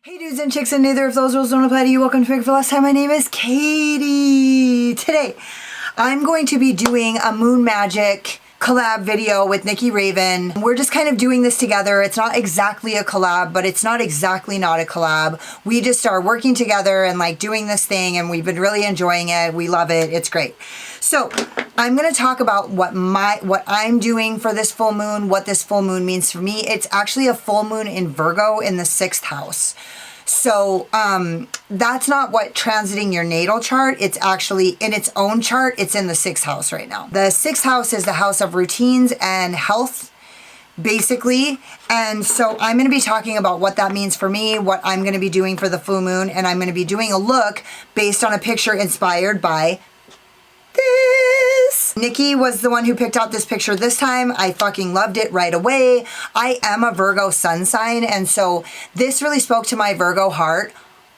Hey dudes and chicks, and neither of those rules don't apply to you. Welcome to Make for Last Time. My name is Katie. Today, I'm going to be doing a Moon Magic collab video with Nikki Raven. We're just kind of doing this together. It's not exactly a collab, but it's not exactly not a collab. We just are working together and like doing this thing, and we've been really enjoying it. We love it. It's great. So I'm going to talk about what I'm doing for this full moon, what this full moon means for me. It's actually a full moon in Virgo in the 6th house. So that's not what transiting your natal chart. It's actually in its own chart. It's in the 6th house right now. The 6th house is the house of routines and health, basically. And so I'm going to be talking about what that means for me, what I'm going to be doing for the full moon, and I'm going to be doing a look based on a picture inspired by this. Nikki was the one who picked out this picture this time. I fucking loved it right away. I am a Virgo sun sign, and so this really spoke to my Virgo heart,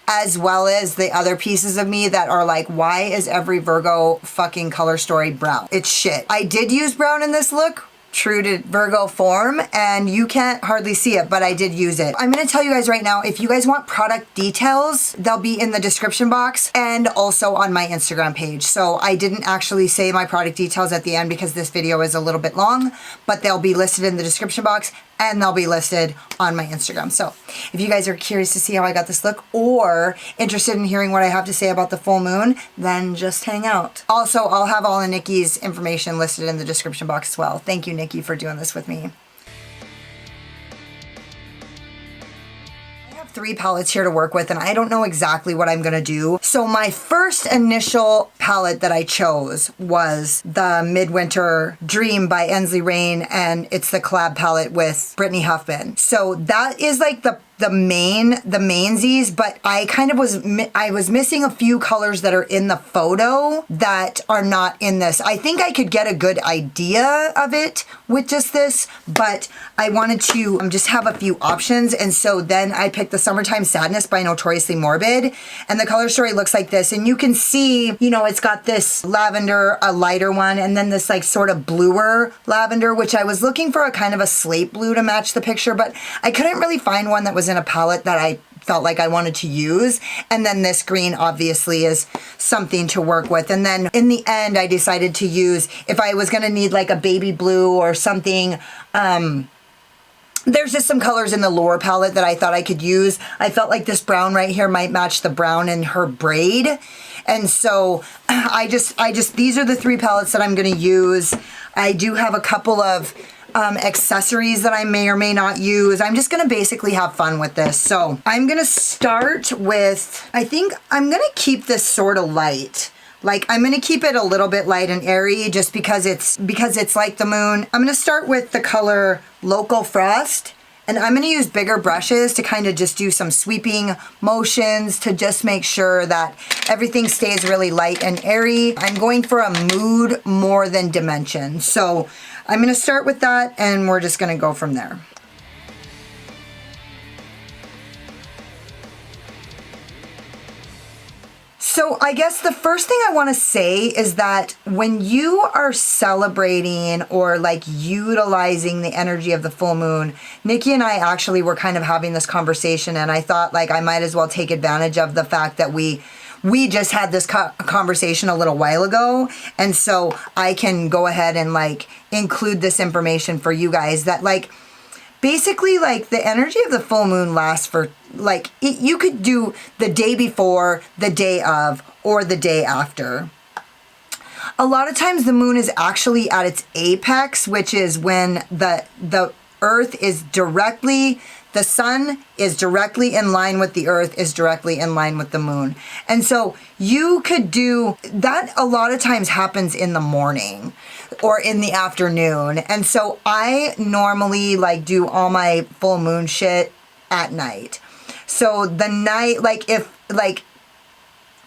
as well as the other pieces of me that are like, why is every Virgo fucking color story brown? It's shit. I did use brown in this look, true to Virgo form, and you can't hardly see it, but I did use it. I'm going to tell you guys right now, if you guys want product details, they'll be in the description box and also on my Instagram page. So I didn't actually say my product details at the end because this video is a little bit long, but they'll be listed in the description box and they'll be listed on my Instagram. So if you guys are curious to see how I got this look or interested in hearing what I have to say about the full moon, then just hang out. Also, I'll have all of Nikki's information listed in the description box as well. Thank you, Nikki, for doing this with me. I have 3 palettes here to work with, and I don't know exactly what I'm gonna do. So my first initial palette that I chose was the Midwinter Dream by Ensley Rain, and it's the collab palette with Brittany Huffman. So that is like the mainsies, but I kind of was missing a few colors that are in the photo that are not in this. I think I could get a good idea of it with just this, but I wanted to just have a few options, and so then I picked the Summertime Sadness by Notoriously Morbid, and the color story looks like this, and you can see, you know, it's got this lavender, a lighter one, and then this like sort of bluer lavender, which I was looking for a kind of a slate blue to match the picture, but I couldn't really find one that was in a palette that I felt like I wanted to use. And then this green obviously is something to work with. And then in the end, I decided to use, if I was gonna need like a baby blue or something, there's just some colors in the Leorah palette that I thought I could use. I felt like this brown right here might match the brown in her braid. And so I just, these are the 3 palettes that I'm gonna use. I do have a couple of accessories that I may or may not use. I'm just gonna basically have fun with this. So I'm gonna start with, I think I'm gonna keep this sort of light. Like I'm gonna keep it a little bit light and airy just because it's like the moon. I'm gonna start with the color Local Frost, and I'm gonna use bigger brushes to kind of just do some sweeping motions to just make sure that everything stays really light and airy. I'm going for a mood more than dimension. So I'm gonna start with that, and we're just gonna go from there. So I guess the first thing I wanna say is that when you are celebrating or like utilizing the energy of the full moon, Nikki and I actually were kind of having this conversation, and I thought like I might as well take advantage of the fact that we just had this conversation a little while ago, and so I can go ahead and like include this information for you guys that like basically like the energy of the full moon lasts for like you could do the day before, the day of, or the day after. A lot of times the moon is actually at its apex, which is when the earth is directly, the sun is directly in line with the earth, is directly in line with the moon. And so you could do that. A lot of times happens in the morning or in the afternoon. And so I normally like do all my full moon shit at night. So the night, like if like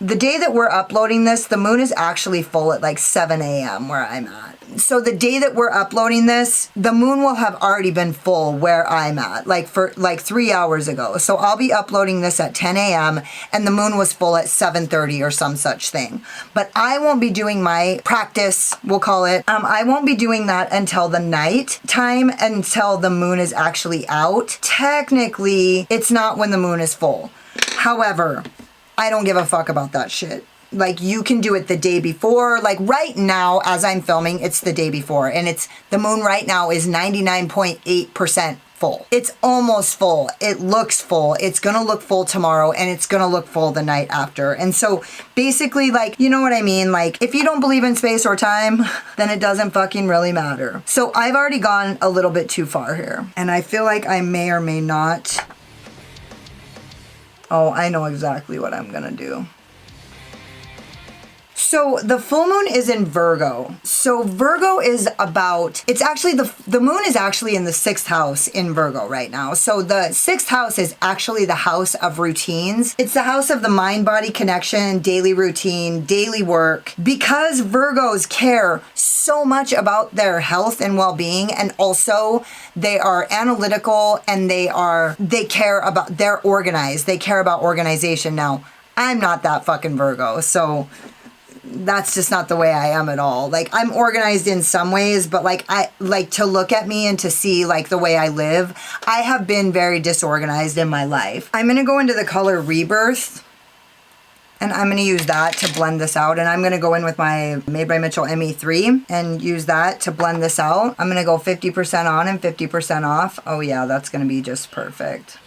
the day that we're uploading this, the moon is actually full at like 7 a.m. where I'm at. So the day that we're uploading this, the moon will have already been full where I'm at, like for like 3 hours ago. So I'll be uploading this at 10 a.m. and the moon was full at 7:30 or some such thing. But I won't be doing my practice, we'll call it. I won't be doing that until the night time, until the moon is actually out. Technically, it's not when the moon is full. However, I don't give a fuck about that shit. Like, you can do it the day before. Like right now, as I'm filming, it's the day before, and the moon right now is 99.8% full. It's almost full. It looks full. It's gonna look full tomorrow, and it's gonna look full the night after. And so basically, like, you know what I mean? Like, if you don't believe in space or time, then it doesn't fucking really matter. So I've already gone a little bit too far here, and I feel like I may or may not. Oh, I know exactly what I'm gonna do. So the full moon is in Virgo. So Virgo is about, it's actually, the moon is actually in the 6th house in Virgo right now. So the 6th house is actually the house of routines. It's the house of the mind-body connection, daily routine, daily work. Because Virgos care so much about their health and well-being, and also they are analytical, and they care about, they're organized. They care about organization. Now, I'm not that fucking Virgo, so that's just not the way I am at all. Like, I'm organized in some ways, but like, I like to look at me and to see like the way I live. I have been very disorganized in my life. I'm going to go into the color Rebirth, and I'm going to use that to blend this out. And I'm going to go in with my Made by Mitchell ME3 and use that to blend this out. I'm going to go 50% on and 50% off. Oh yeah, that's going to be just perfect.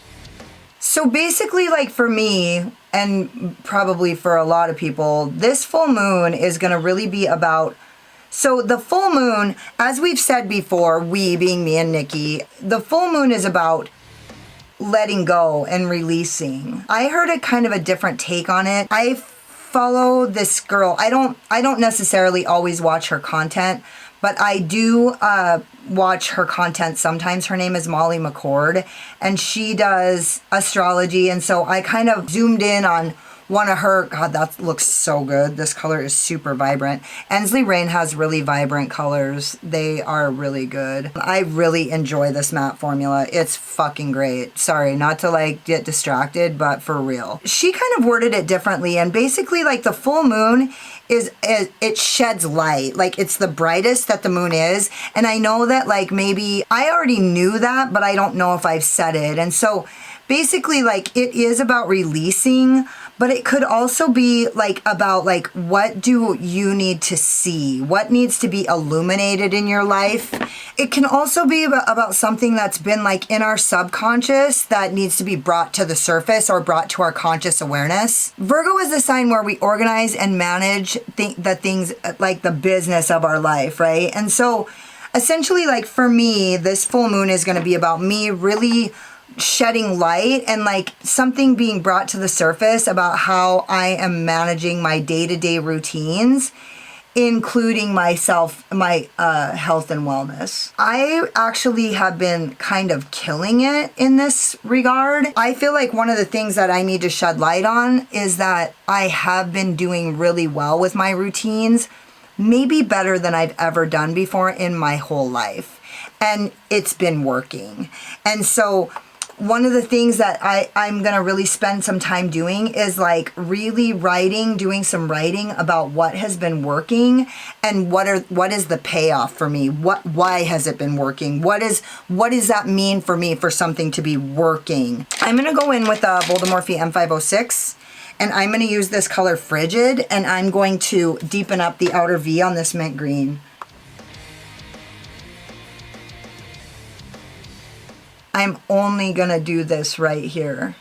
So basically, like, for me, and probably for a lot of people, this full moon is going to really be about, so the full moon, as we've said before, we being me and Nikki, the full moon is about letting go and releasing. I heard a kind of a different take on it. I follow this girl. I don't necessarily always watch her content, but I do watch her content sometimes. Her name is Molly McCord, and she does astrology, and so I kind of zoomed in on one of her. God, that looks so good. This color is super vibrant. Ensley Rain has really vibrant colors. They are really good. I really enjoy this matte formula. It's fucking great. Sorry, not to like get distracted, but for real. She kind of worded it differently, and basically like the full moon is it sheds light. Like, it's the brightest that the moon is. And I know that, like, maybe I already knew that, but I don't know if I've said it. And so basically, like, it is about releasing, but it could also be like about like, what do you need to see? What needs to be illuminated in your life? It can also be about something that's been like in our subconscious that needs to be brought to the surface or brought to our conscious awareness. Virgo is the sign where we organize and manage the things, like the business of our life, right? And so essentially, like, for me, this full moon is going to be about me really shedding light and like something being brought to the surface about how I am managing my day-to-day routines, including myself, my health and wellness. I actually have been kind of killing it in this regard. I feel like one of the things that I need to shed light on is that I have been doing really well with my routines, maybe better than I've ever done before in my whole life. And it's been working. And so one of the things that I'm going to really spend some time doing is like really doing some writing about what has been working and what is the payoff for me? Why has it been working? What does that mean for me for something to be working? I'm going to go in with a Bold Morphe M506, and I'm going to use this color Frigid, and I'm going to deepen up the outer V on this mint green. I'm only gonna do this right here.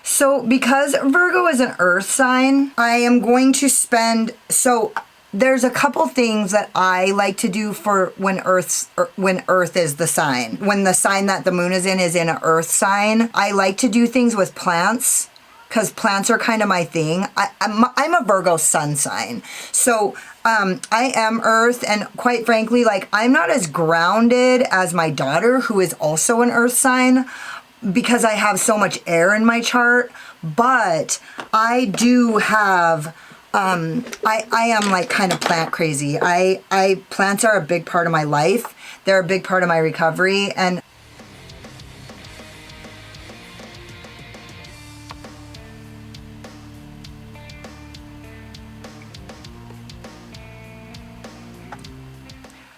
So because Virgo is an earth sign, I am going to so there's a couple things that I like to do for when Earth is the sign. When the sign that the moon is in an earth sign, I like to do things with plants, because plants are kind of my thing. I'm a Virgo sun sign. So I am earth, and quite frankly, like, I'm not as grounded as my daughter, who is also an earth sign, because I have so much air in my chart, but I do have, I am like kind of plant crazy. Plants are a big part of my life. They're a big part of my recovery. And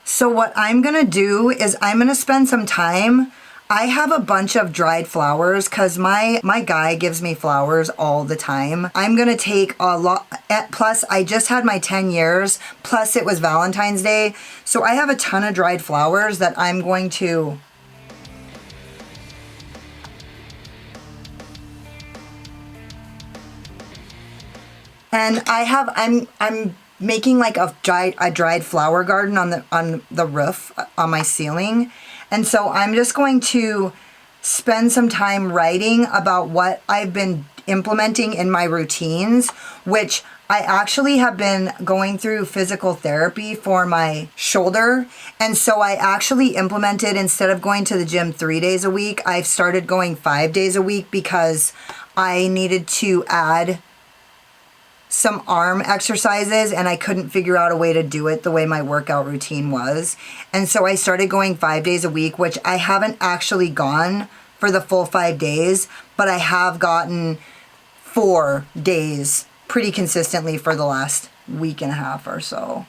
so what I'm gonna do is I'm gonna spend some time. I have a bunch of dried flowers because my guy gives me flowers all the time. I'm gonna take a lot, plus I just had my 10 years, plus it was Valentine's Day. So I have a ton of dried flowers that I'm going to and I'm making like a dried flower garden on the roof on my ceiling. And so I'm just going to spend some time writing about what I've been implementing in my routines, which I actually have been going through physical therapy for my shoulder. And so I actually implemented, instead of going to the gym 3 days a week, I've started going 5 days a week because I needed to add some arm exercises and I couldn't figure out a way to do it the way my workout routine was. And so I started going 5 days a week, which I haven't actually gone for the full 5 days, but I have gotten 4 days pretty consistently for the last week and a half or so.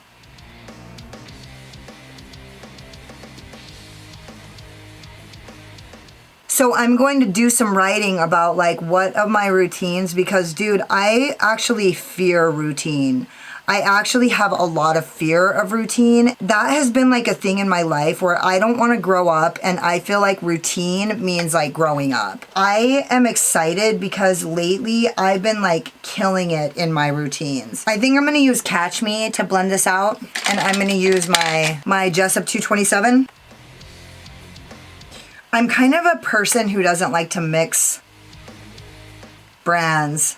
So I'm going to do some writing about like what of my routines, because dude, I actually fear routine. I actually have a lot of fear of routine. That has been like a thing in my life where I don't want to grow up, and I feel like routine means like growing up. I am excited because lately I've been like killing it in my routines. I think I'm going to use Catch Me to blend this out, and I'm going to use my Jessup 227. I'm kind of a person who doesn't like to mix brands.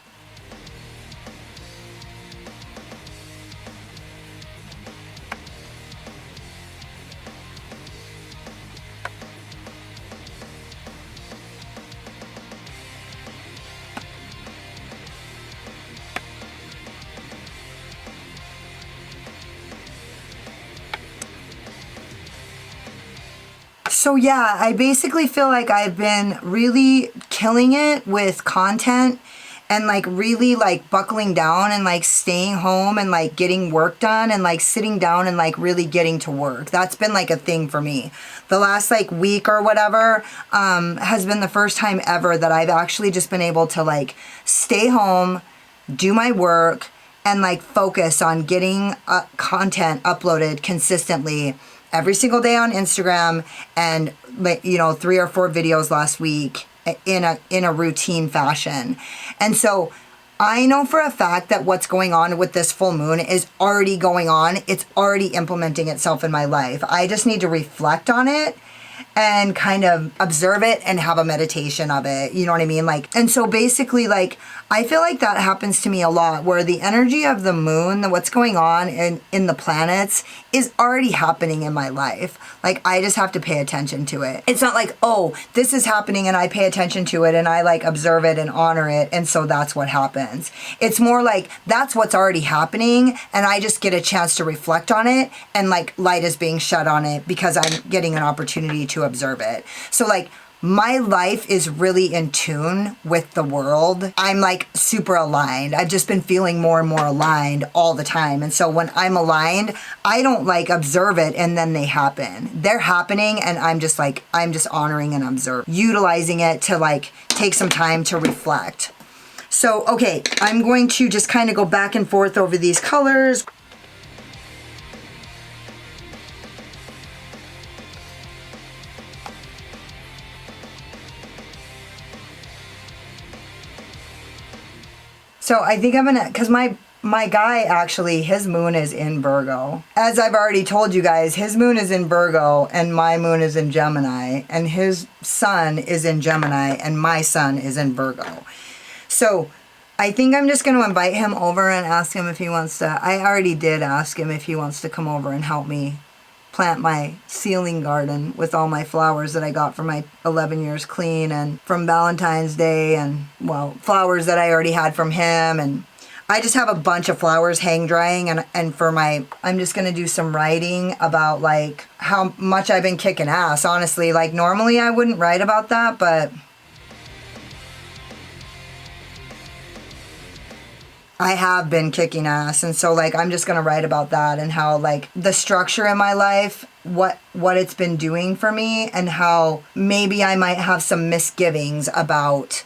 So yeah, I basically feel like I've been really killing it with content and like really like buckling down and like staying home and like getting work done and like sitting down and like really getting to work. That's been like a thing for me. The last like week or whatever has been the first time ever that I've actually just been able to like stay home, do my work, and like focus on getting content uploaded consistently every single day on Instagram, and you know, 3 or 4 videos last week in a routine fashion. And so I know for a fact that what's going on with this full moon is already going on. It's already implementing itself in my life. I just need to reflect on it and kind of observe it and have a meditation of it. You know what I mean? Like, and so basically, like, I feel like that happens to me a lot, where the energy of the moon, what's going on in the planets, is already happening in my life. Like, I just have to pay attention to it. It's not like, oh, this is happening and I pay attention to it and I like observe it and honor it, and so that's what happens. It's more like that's what's already happening, and I just get a chance to reflect on it, and like light is being shed on it because I'm getting an opportunity to observe it. So like, my life is really in tune with the world. I'm like super aligned. I've just been feeling more and more aligned all the time. And so when I'm aligned, I don't like observe it and then they happen. They're happening, and I'm just honoring and observing, utilizing it to like take some time to reflect. So, okay, I'm going to just kind of go back and forth over these colors. So I think I'm gonna, because my guy actually, his moon is in Virgo. As I've already told you guys, his moon is in Virgo and my moon is in Gemini, and his sun is in Gemini and my sun is in Virgo. So I think I'm just going to invite him over and ask him if he wants to. I already did ask him if he wants to come over and help me plant my ceiling garden with all my flowers that I got for my 11 years clean and from Valentine's Day, and well, flowers that I already had from him. And I just have a bunch of flowers hang drying, and for my, I'm just gonna do some writing about like how much I've been kicking ass, honestly. Like normally I wouldn't write about that, but I have been kicking ass, and so like I'm just gonna write about that and how like the structure in my life, what it's been doing for me, and how maybe I might have some misgivings about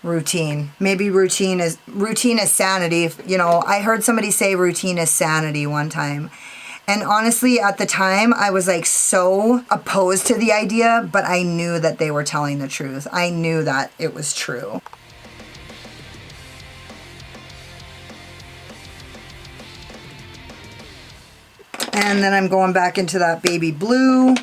routine. Maybe routine is sanity. You know, I heard somebody say routine is sanity one time. And honestly, at the time, I was like so opposed to the idea, but I knew that they were telling the truth. I knew that it was true. And then I'm going back into that baby blue.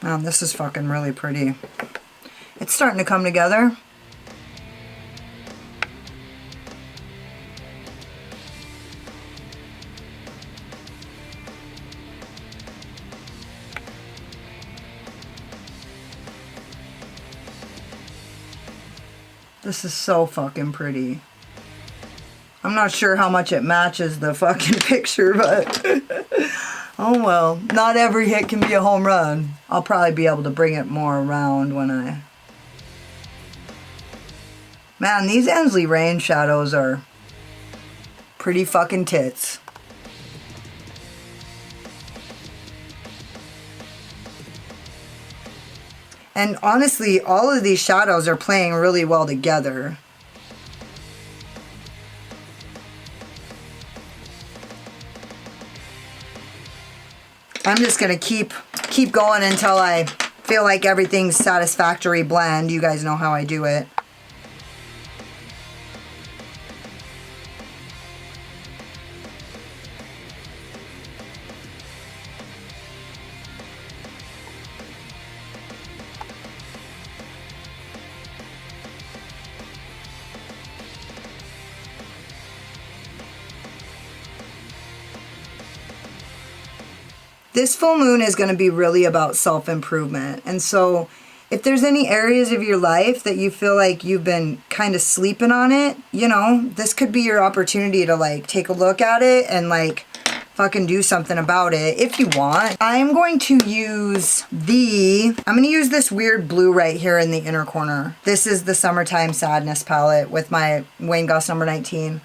Wow, this is fucking really pretty. It's starting to come together. This is so fucking pretty. I'm not sure how much it matches the fucking picture, but oh well, not every hit can be a home run. I'll probably be able to bring it more around when I... Man, these Ensley rain shadows are pretty fucking tits. And honestly, all of these shadows are playing really well together. I'm just gonna keep going until I feel like everything's satisfactory blend. You guys know how I do it. This full moon is going to be really about self-improvement. And so if there's any areas of your life that you feel like you've been kind of sleeping on it, you know, this could be your opportunity to like take a look at it and like fucking do something about it if you want. I'm going to use this weird blue right here in the inner corner. This is the Summertime Sadness palette with my Wayne Goss number 19.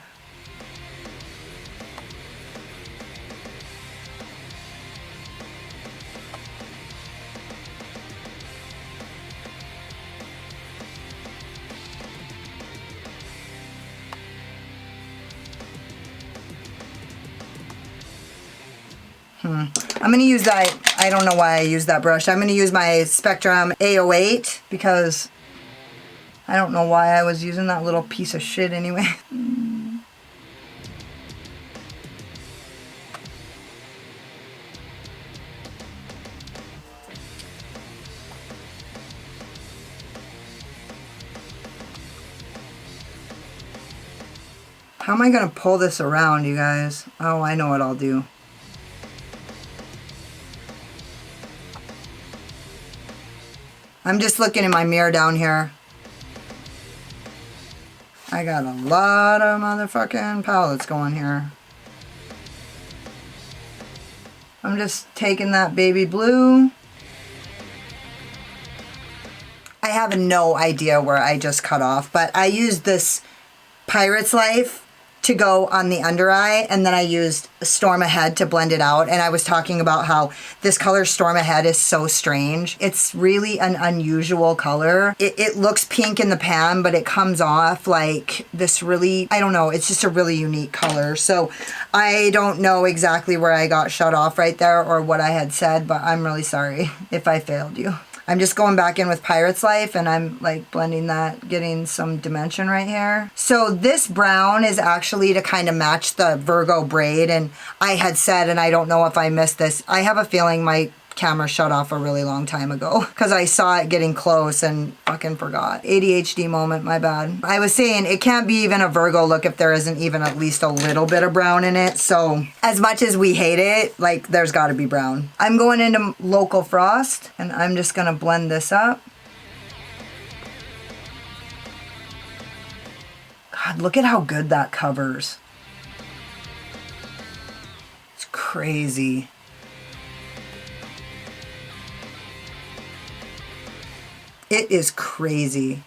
I'm going to use that, I don't know why I use that brush. I'm going to use my Spectrum A08 because I don't know why I was using that little piece of shit anyway. How am I going to pull this around, you guys? Oh, I know what I'll do. I'm just looking in my mirror down here. I got a lot of motherfucking palettes going here. I'm just taking that baby blue. I have no idea where I just cut off, but I used this Pirate's Life to go on the under eye, and then I used Storm Ahead to blend it out. And I was talking about how this color Storm Ahead is so strange. It's really an unusual color. It looks pink in the pan, but it comes off like this really, I don't know, it's just a really unique color. So I don't know exactly where I got shut off right there or what I had said, but I'm really sorry if I failed you. I'm just going back in with Pirate's Life and I'm like blending that, getting some dimension right here. So this brown is actually partially to kind of match the Virgo braid. And I had said, and I don't know if I missed this, I have a feeling my camera shut off a really long time ago because I saw it getting close and fucking forgot. ADHD moment, my bad. I was saying it can't be even a Virgo look if there isn't even at least a little bit of brown in it. So as much as we hate it, like there's got to be brown. I'm going into Local Frost and I'm just going to blend this up. God, look at how good that covers. It's crazy. It is crazy.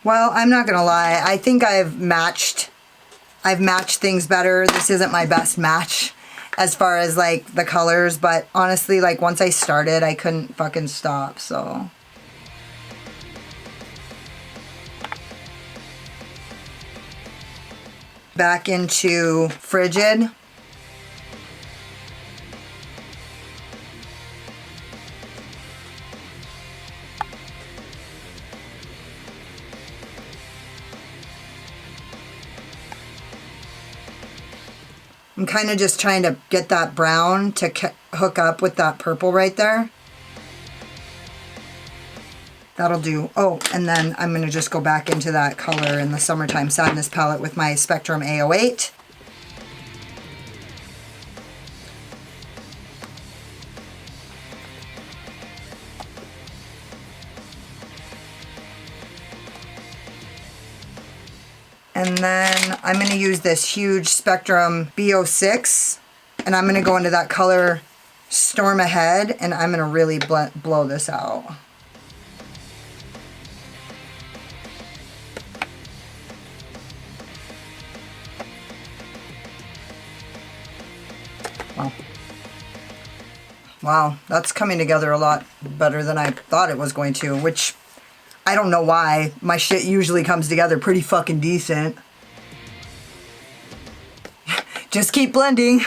Well, I'm not gonna lie. I think I've matched things better. This isn't my best match as far as like the colors, but honestly, like once I started, I couldn't fucking stop, so. Back into Frigid. I'm kind of just trying to get that brown to hook up with that purple right there. That'll do. Oh, and then I'm going to just go back into that color in the Summertime Sadness palette with my Spectrum A08. And then I'm going to use this huge Spectrum B06, and I'm going to go into that color Storm Ahead, and I'm going to really blow this out. Wow. Wow, that's coming together a lot better than I thought it was going to, which I don't know why. My shit usually comes together pretty fucking decent. Just keep blending.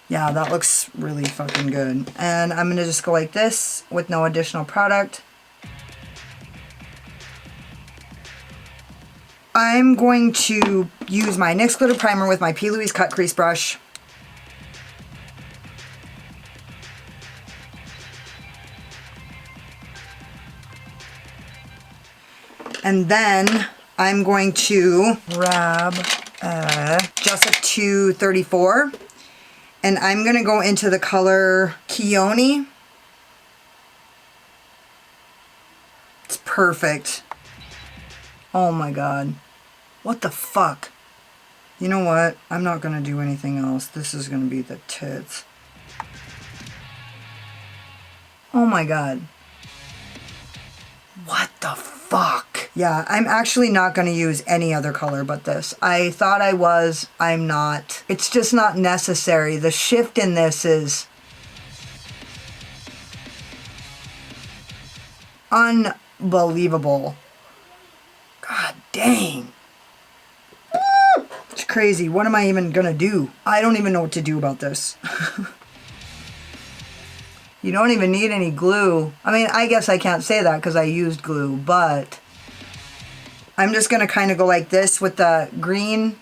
Yeah, that looks really fucking good. And I'm gonna just go like this with no additional product. I'm going to use my NYX Glitter Primer with my P. Louise Cut Crease Brush. And then I'm going to grab Jessup 234, and I'm going to go into the color Keone. It's perfect. Oh my god. What the fuck? You know what? I'm not going to do anything else. This is going to be the tits. Oh my god. What the fuck? Yeah, I'm actually not going to use any other color but this. I thought I was. I'm not. It's just not necessary. The shift in this is unbelievable. God dang. It's crazy. What am I even going to do? I don't even know what to do about this. You don't even need any glue. I mean, I guess I can't say that because I used glue, but I'm just going to kind of go like this with the green.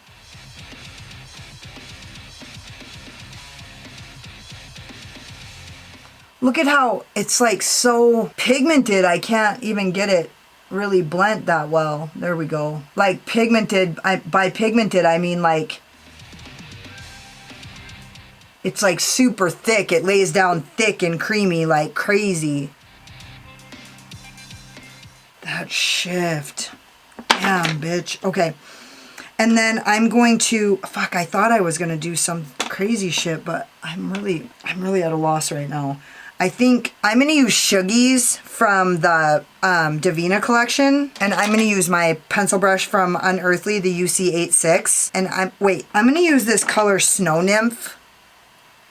Look at how it's like so pigmented. I can't even get it really blend that well. There we go. Like pigmented, by pigmented I mean like it's like super thick. It lays down thick and creamy like crazy. That shift. Damn, bitch. Okay. And then I'm going to, fuck, I thought I was going to do some crazy shit, but I'm really at a loss right now. I think I'm going to use Shuggies from the Divina collection, and I'm going to use my pencil brush from Unearthly, the UC86, and I'm going to use this color Snow Nymph.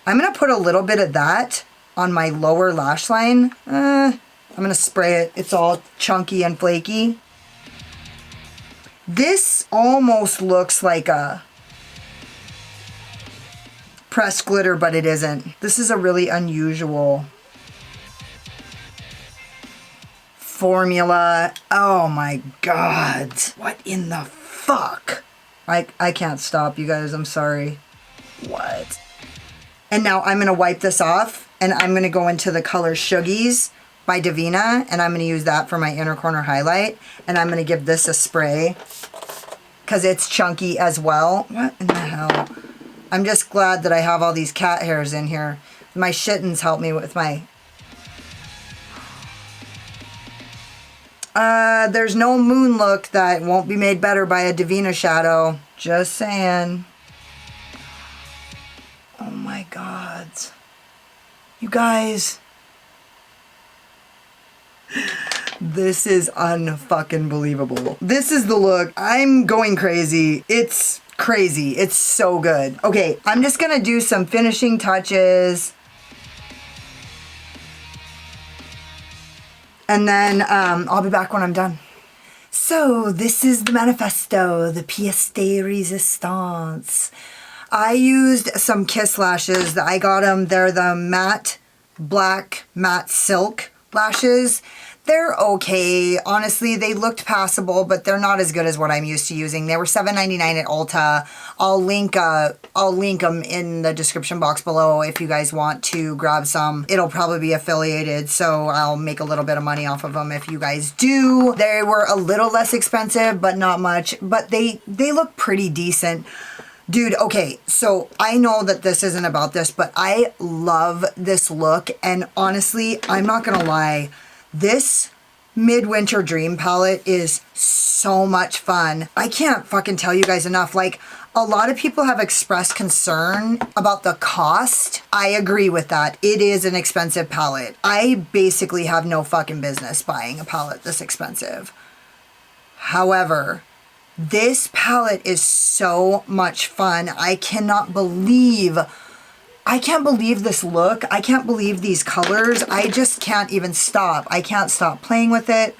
I'm going to put a little bit of that on my lower lash line. I'm gonna spray it. It's all chunky and flaky. This almost looks like a pressed glitter, but it isn't. This is a really unusual formula. Oh my God. What in the fuck? I can't stop, you guys. I'm sorry. What? And now I'm gonna wipe this off and I'm gonna go into the color Shuggies by Davina, and I'm gonna use that for my inner corner highlight, and I'm gonna give this a spray because it's chunky as well. What in the hell? I'm just glad that I have all these cat hairs in here. My shittens help me with my... there's no moon look that won't be made better by a Davina shadow. Just saying. Oh my God. You guys. This is unfucking believable. This is the look. I'm going crazy. It's crazy. It's so good. Okay, I'm just gonna do some finishing touches. And then I'll be back when I'm done. So this is the manifesto, the pièce de résistance. I used some Kiss lashes. I got them. They're the matte, black, matte silk lashes. They're okay. Honestly, they looked passable, but they're not as good as what I'm used to using. They were $7.99 at Ulta. I'll link them in the description box below if you guys want to grab some. It'll probably be affiliated, so I'll make a little bit of money off of them if you guys do. They were a little less expensive, but not much. But they look pretty decent. Dude, okay, so I know that this isn't about this, but I love this look. And honestly, I'm not gonna lie. This Midwinter Dream palette is so much fun. I can't fucking tell you guys enough. Like, a lot of people have expressed concern about the cost. I agree with that. It is an expensive palette. I basically have no fucking business buying a palette this expensive. However, this palette is so much fun. I can't believe this look. I can't believe these colors. I just can't even stop. I can't stop playing with it.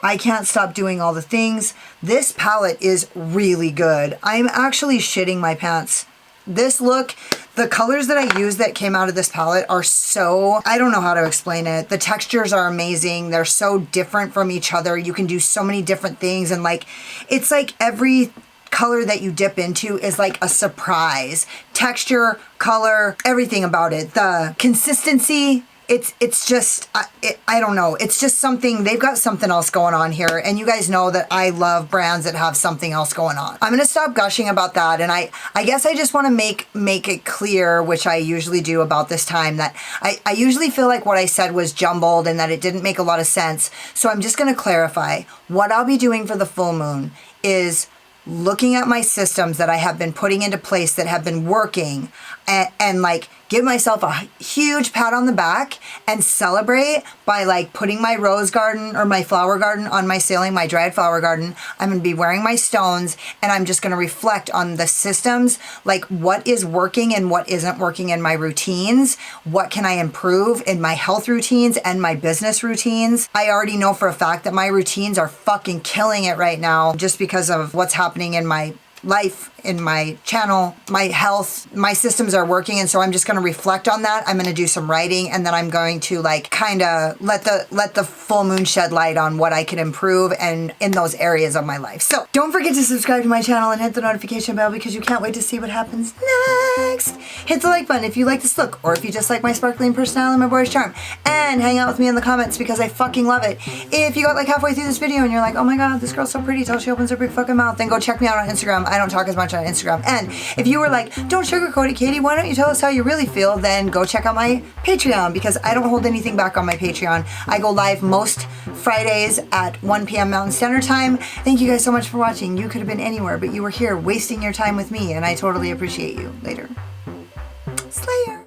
I can't stop doing all the things. This palette is really good. I'm actually shitting my pants. This look, the colors that I use that came out of this palette are so, I don't know how to explain it. The textures are amazing. They're so different from each other. You can do so many different things, and like, it's like every color that you dip into is like a surprise. Texture, color, everything about it. The consistency, it's just, I don't know. It's just something, they've got something else going on here. And you guys know that I love brands that have something else going on. I'm gonna stop gushing about that. And I guess I just wanna make it clear, which I usually do about this time, that I usually feel like what I said was jumbled and that it didn't make a lot of sense. So I'm just gonna clarify. What I'll be doing for the full moon is looking at my systems that I have been putting into place that have been working, and like give myself a huge pat on the back and celebrate by like putting my rose garden or my flower garden on my ceiling, my dried flower garden. I'm gonna be wearing my stones, and I'm just gonna reflect on the systems, like what is working and what isn't working in my routines. What can I improve in my health routines and my business routines? I already know for a fact that my routines are fucking killing it right now just because of what's happening in my life, in my channel, my health, my systems are working. And so I'm just going to reflect on that. I'm going to do some writing, and then I'm going to like kind of let the full moon shed light on what I can improve and in those areas of my life. So don't forget to subscribe to my channel and hit the notification bell because you can't wait to see what happens next. Hit the like button if you like this look, or if you just like my sparkling personality and my boyish charm, and hang out with me in the comments because I fucking love it. If you got like halfway through this video and you're like, oh my God, this girl's so pretty till she opens her big fucking mouth, then go check me out on Instagram. I don't talk as much on Instagram. And if you were like, don't sugarcoat it, Katie, why don't you tell us how you really feel, then go check out my Patreon, because I don't hold anything back on my Patreon. I go live most Fridays at 1 p.m. Mountain Standard Time. Thank you guys so much for watching. You could have been anywhere, but you were here wasting your time with me, and I totally appreciate you. Later. Slayer.